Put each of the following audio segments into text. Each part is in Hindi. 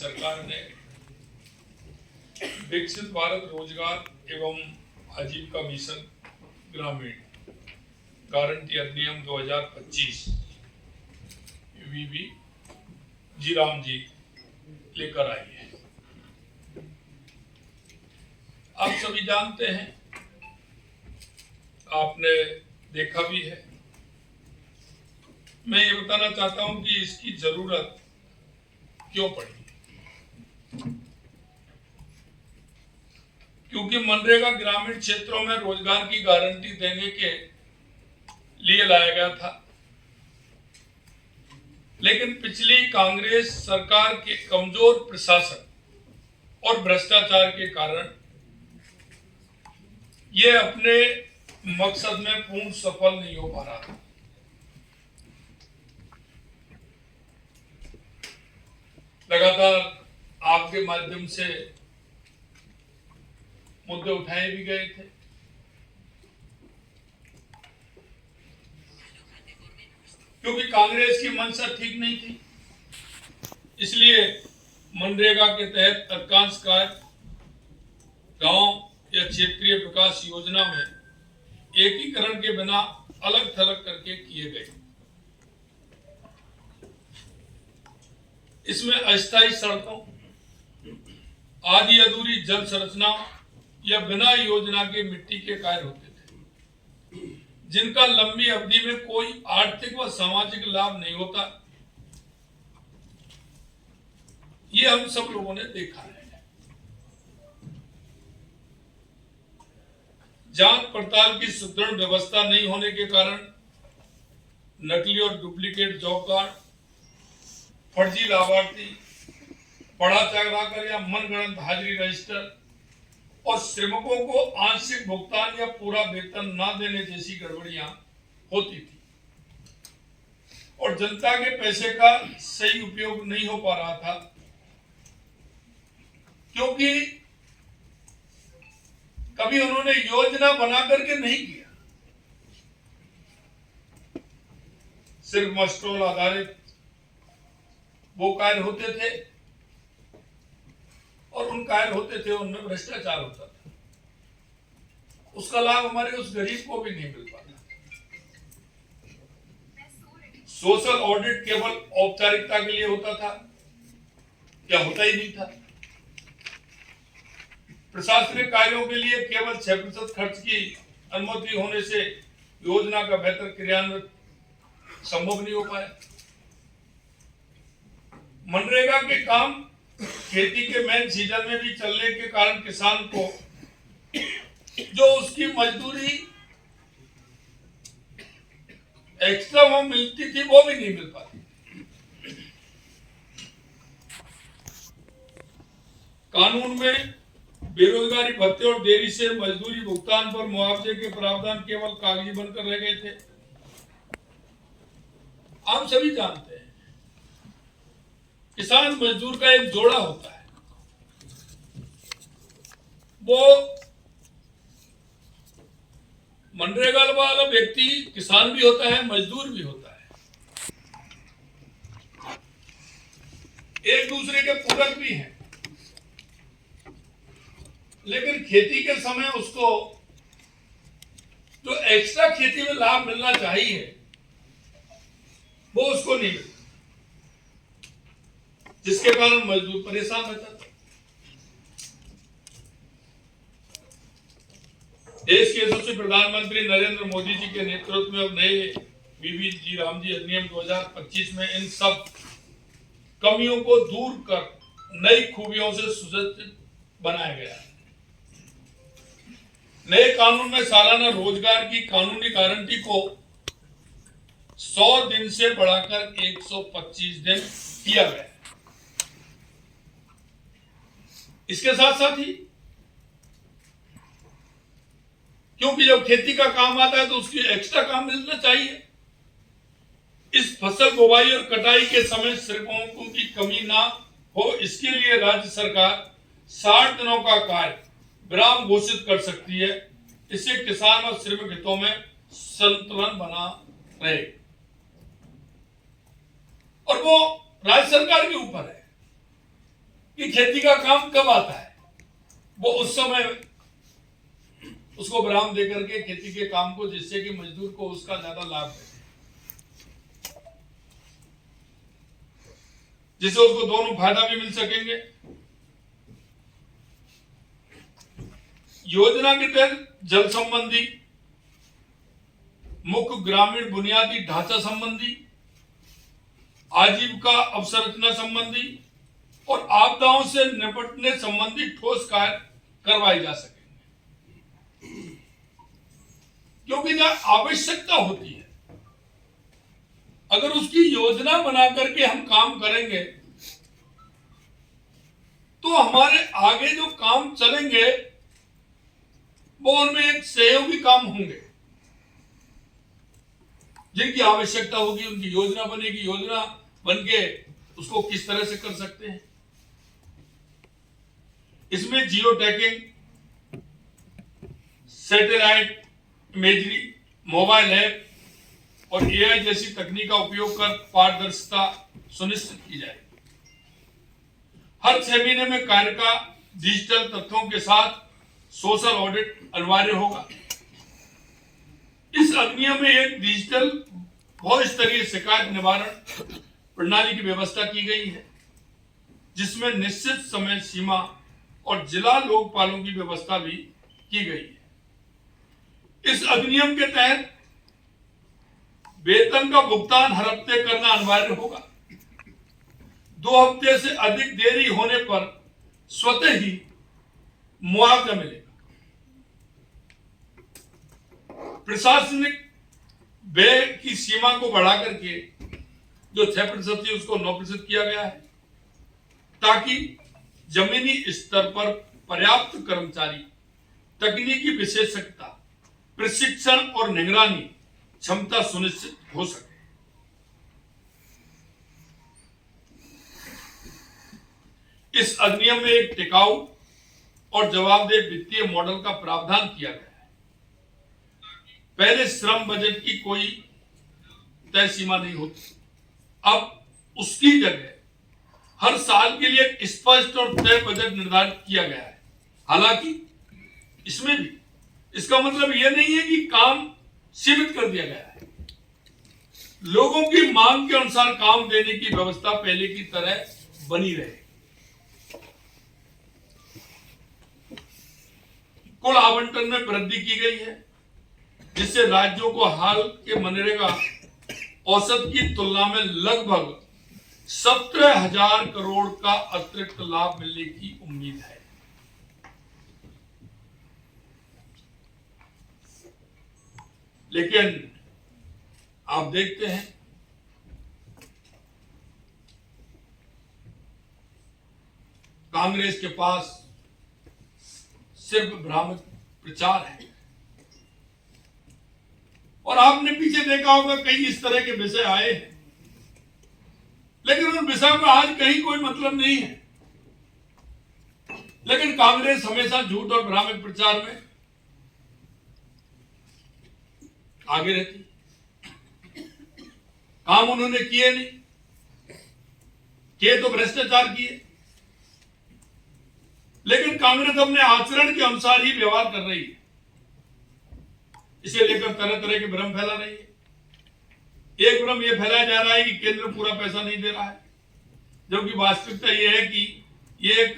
सरकार ने विकसित भारत रोजगार एवं आजीविका मिशन ग्रामीण गारंटी अधिनियम 2025 वीवी जी राम जी लेकर आई है। आप सभी जानते हैं, आपने देखा भी है। मैं ये बताना चाहता हूं कि इसकी जरूरत क्यों पड़ी। क्योंकि मनरेगा ग्रामीण क्षेत्रों में रोजगार की गारंटी देने के लिए लाया गया था, लेकिन पिछली कांग्रेस सरकार के कमजोर प्रशासन और भ्रष्टाचार के कारण ये अपने मकसद में पूर्ण सफल नहीं हो पा रहा था। लगातार आपके माध्यम से मुद्दे उठाए भी गए थे। क्योंकि कांग्रेस की मंशा ठीक नहीं थी, इसलिए मनरेगा के तहत अधिकांश कार्य गांव या क्षेत्रीय विकास योजना में एकीकरण के बिना अलग थलग करके किए गए। इसमें अस्थायी सड़कों, आधी अधूरी जल संरचना या बिना योजना के मिट्टी के कार्य होते थे, जिनका लंबी अवधि में कोई आर्थिक व सामाजिक लाभ नहीं होता। ये हम सब लोगों ने देखा है। जांच पड़ताल की सुदृढ़ व्यवस्था नहीं होने के कारण नकली और डुप्लीकेट जॉब कार्ड, फर्जी लाभार्थी, पढ़ा चढ़ा कर या मनगढ़ंत हाजिरी रजिस्टर और श्रमिकों को आंशिक भुगतान या पूरा वेतन न देने जैसी गड़बड़ियां होती थी और जनता के पैसे का सही उपयोग नहीं हो पा रहा था, क्योंकि कभी उन्होंने योजना बना करके नहीं किया। सिर्फ मस्टरोल आधारित वो कार्य होते थे और उन कार्य होते थे उनमें भ्रष्टाचार होता था। उसका लाभ हमारे उस गरीब को भी नहीं मिल पाता। सोशल ऑडिट केवल औपचारिकता के लिए होता था, क्या होता ही नहीं था। प्रशासनिक कार्यों के लिए केवल 6% खर्च की अनुमति होने से योजना का बेहतर क्रियान्वयन संभव नहीं हो पाया। मनरेगा के काम खेती के मेन सीजन में भी चलने के कारण किसान को जो उसकी मजदूरी एक्स्ट्रा वो मिलती थी, वो भी नहीं मिल पाती। कानून में बेरोजगारी भत्ते और देरी से मजदूरी भुगतान पर मुआवजे के प्रावधान केवल कागजी बनकर रह गए थे। आप सभी जानते हैं, किसान मजदूर का एक जोड़ा होता है। वो मनरेगा वाला व्यक्ति किसान भी होता है, मजदूर भी होता है, एक दूसरे के पूरक भी हैं। लेकिन खेती के समय उसको जो एक्स्ट्रा खेती में लाभ मिलना चाहिए वो उसको नहीं मिलता, जिसके कारण मजदूर परेशान रहता था। देश के यशस्वी प्रधानमंत्री नरेंद्र मोदी जी के नेतृत्व में अब नए वीवी जी राम जी अधिनियम 2025 में इन सब कमियों को दूर कर नई खूबियों से सुसज्जित बनाया गया है। नए कानून में सालाना रोजगार की कानूनी गारंटी को 100 दिन से बढ़ाकर 125 दिन किया गया। इसके साथ साथ ही, क्योंकि जब खेती का काम आता है तो उसकी एक्स्ट्रा काम मिलना चाहिए। इस फसल बुवाई और कटाई के समय श्रमिकों की कमी ना हो, इसके लिए राज्य सरकार 60 दिनों का कार्य विराम घोषित कर सकती है। इससे किसान और श्रमिक हितों में संतुलन बना रहे और वो राज्य सरकार के ऊपर है। कि खेती का काम कब आता है, वो उस समय उसको विराम देकर के खेती के काम को, जिससे कि मजदूर को उसका ज्यादा लाभ है, जिससे उसको दोनों फायदा भी मिल सकेंगे। योजना के तहत जल संबंधी, मुख्य ग्रामीण बुनियादी ढांचा संबंधी, आजीविका अवसंरचना संबंधी और आपदाओं से निपटने संबंधी ठोस कार्य करवाए जा सकेंगे, क्योंकि जब आवश्यकता होती है, अगर उसकी योजना बना करके हम काम करेंगे तो हमारे आगे जो काम चलेंगे वो उनमें एक सहयोगी काम होंगे, जिनकी आवश्यकता होगी, उनकी योजना बनेगी, योजना बनके उसको किस तरह से कर सकते हैं। इसमें geo tagging, satellite imagery, mobile app और एआई जैसी तकनीक का उपयोग कर पारदर्शिता सुनिश्चित की जाएगी। हर 6 महीने में कार्य का डिजिटल तथ्यों के साथ सोशल ऑडिट अनिवार्य होगा। इस अधिनियम में एक डिजिटल बहुस्तरीय शिकायत निवारण प्रणाली की व्यवस्था की गई है, जिसमें निश्चित समय सीमा और जिला लोकपालों की व्यवस्था भी की गई है। इस अधिनियम के तहत वेतन का भुगतान हर हफ्ते करना अनिवार्य होगा। 2 हफ्ते से अधिक देरी होने पर स्वतः ही मुआवजा मिलेगा। प्रशासनिक व्यय की सीमा को बढ़ा करके जो 6% थी उसको 9% किया गया है, ताकि जमीनी स्तर पर पर्याप्त कर्मचारी, तकनीकी विशेषज्ञता, प्रशिक्षण और निगरानी क्षमता सुनिश्चित हो सके। इस अधिनियम में एक टिकाऊ और जवाबदेह वित्तीय मॉडल का प्रावधान किया गया है। पहले श्रम बजट की कोई तय सीमा नहीं होती, अब उसकी जगह हर साल के लिए एक स्पष्ट और तय बजट निर्धारित किया गया है। हालांकि इसमें भी इसका मतलब यह नहीं है कि काम सीमित कर दिया गया है। लोगों की मांग के अनुसार काम देने की व्यवस्था पहले की तरह बनी रहे। कुल आवंटन में वृद्धि की गई है, जिससे राज्यों को हाल के मनरेगा औसत की तुलना में लगभग 17,000 करोड़ का अतिरिक्त लाभ मिलने की उम्मीद है। लेकिन आप देखते हैं कांग्रेस के पास सिर्फ भ्रामक प्रचार है, और आपने पीछे देखा होगा कई इस तरह के विषय आए हैं, लेकिन उन विषयों का आज कहीं कोई मतलब नहीं है। लेकिन कांग्रेस हमेशा झूठ और भ्रामक प्रचार में आगे रहती। काम उन्होंने किए नहीं, किए तो भ्रष्टाचार किए, लेकिन कांग्रेस अपने आचरण के अनुसार ही व्यवहार कर रही है। इसे लेकर तरह तरह के भ्रम फैला रही है। एक भ्रम यह फैलाया जा रहा है कि केंद्र पूरा पैसा नहीं दे रहा है, जबकि वास्तविकता यह है कि यह एक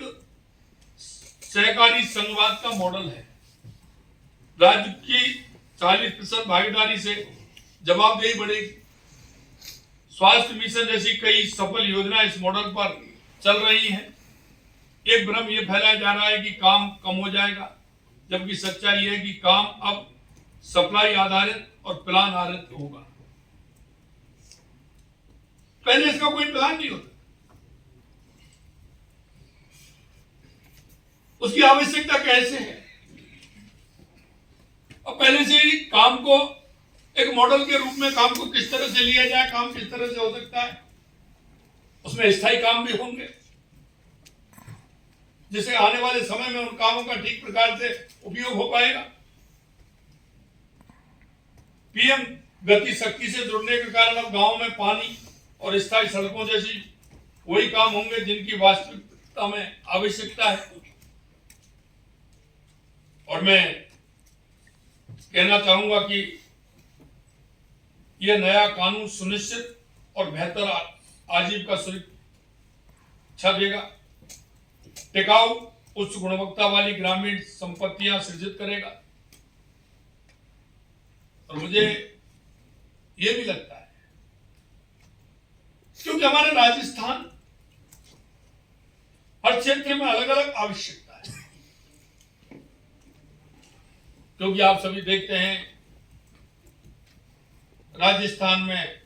सहकारी संघवाद का मॉडल है। राज्य की 40% भागीदारी से जवाबदेही बढ़ेगी। स्वास्थ्य मिशन जैसी कई सफल योजनाएं इस मॉडल पर चल रही हैं। एक भ्रम यह फैलाया जा रहा है कि काम कम हो जाएगा, जबकि सच्चाई यह है कि काम अब सप्लाई आधारित और प्लान आधारित होगा। पहले इसका कोई प्लान नहीं होता, उसकी आवश्यकता कैसे है, और पहले से ही काम को एक मॉडल के रूप में काम को किस तरह से लिया जाए, काम किस तरह से हो सकता है, उसमें स्थायी काम भी होंगे, जिससे आने वाले समय में उन कामों का ठीक प्रकार से उपयोग हो पाएगा। पीएम गति शक्ति से जुड़ने के कारण अब गांव में पानी और स्थायी सड़कों जैसी वही काम होंगे जिनकी वास्तविक वास्तव में आवश्यकता है। और मैं कहना चाहूंगा कि यह नया कानून सुनिश्चित और बेहतर आजीविका सुरक्षा देगा, टिकाऊ उच्च गुणवत्ता वाली ग्रामीण संपत्तियां सृजित करेगा। और मुझे यह भी लगता है, क्योंकि हमारे राजस्थान हर क्षेत्र में अलग अलग आवश्यकता है, क्योंकि आप सभी देखते हैं राजस्थान में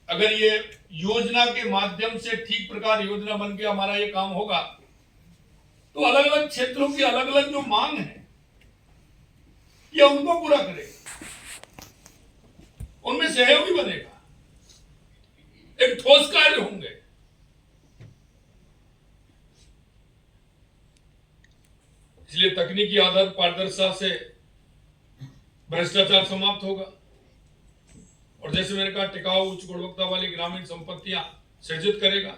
अगर ये योजना के माध्यम से ठीक प्रकार योजना बन के हमारा ये काम होगा तो अलग अलग क्षेत्रों की अलग अलग जो मांग है ये उनको पूरा करेगा, उनमें सहयोगी बनेगा, एक ठोस कार्य होंगे। इसलिए तकनीकी आधार पारदर्शिता से भ्रष्टाचार समाप्त होगा। और जैसे मैंने कहा, टिकाऊ उच्च गुणवत्ता वाली ग्रामीण संपत्तियां सृजित करेगा,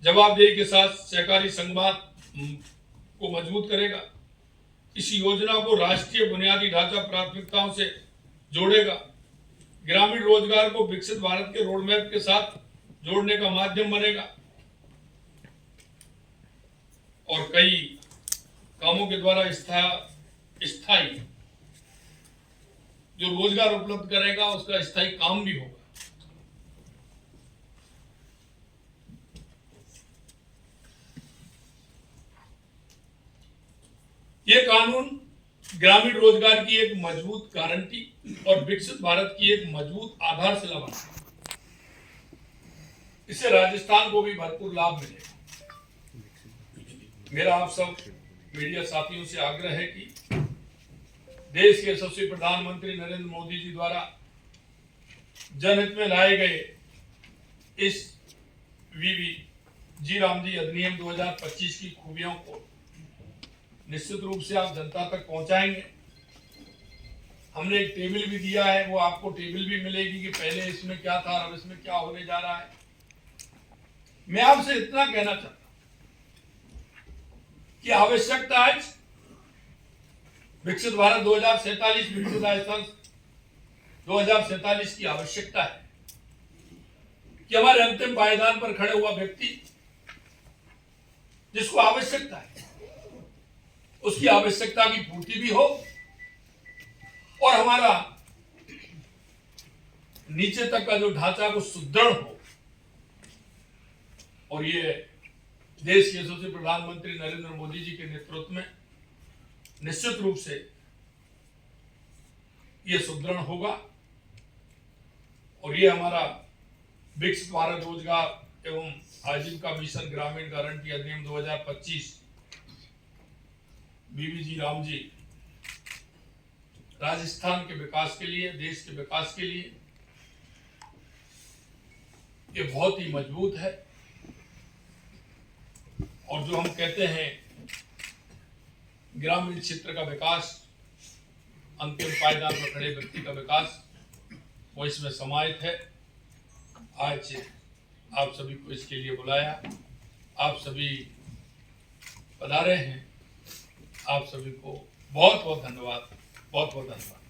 जवाबदेही के साथ सहकारी संघवाद को मजबूत करेगा। इस योजना को राष्ट्रीय बुनियादी ढांचा प्राथमिकताओं से जोड़ेगा, ग्रामीण रोजगार को विकसित भारत के रोडमैप के साथ जोड़ने का माध्यम बनेगा और कई कामों के द्वारा स्थायी जो रोजगार उपलब्ध करेगा उसका स्थायी काम भी होगा। ये कानून ग्रामीण रोजगार की एक मजबूत गारंटी और विकसित भारत की एक मजबूत आधारशिला बनाएगा। इससे राजस्थान को भी भरपूर लाभ मिलेगा। मेरा आप सब मीडिया साथियों से आग्रह है कि देश के यशस्वी प्रधानमंत्री नरेंद्र मोदी जी द्वारा जनहित में लाए गए इस वीवी जी राम जी अधिनियम 2025 की खूबियों को निश्चित रूप से आप जनता तक पहुंचाएंगे। हमने एक टेबल भी दिया है, वो आपको टेबल भी मिलेगी कि पहले इसमें क्या था और अब इसमें क्या होने जा रहा है। मैं आपसे इतना कहना चाहता हूं कि आवश्यकता आज विकसित भारत 2047 विकसित राजस्थान 2047 की आवश्यकता है कि हमारे अंतिम पायदान पर खड़े हुआ व्यक्ति जिसको आवश्यकता है उसकी आवश्यकता की पूर्ति भी हो और हमारा नीचे तक का जो ढांचा वो सुदृढ़ हो। और ये देश के यशस्वी प्रधानमंत्री नरेंद्र मोदी जी के नेतृत्व में निश्चित रूप से ये सुदृढ़ होगा और ये हमारा विकसित भारत रोजगार एवं आजीविका मिशन ग्रामीण गारंटी अधिनियम 2025 वीवी जी राम जी राजस्थान के विकास के लिए, देश के विकास के लिए ये बहुत ही मजबूत है। और जो हम कहते हैं ग्रामीण क्षेत्र का विकास, अंतिम पायदान पर खड़े व्यक्ति का विकास, वो इसमें समाहित है। आज आप सभी को इसके लिए बुलाया, आप सभी पधारे हैं, आप सभी को बहुत बहुत धन्यवाद, बहुत बहुत धन्यवाद।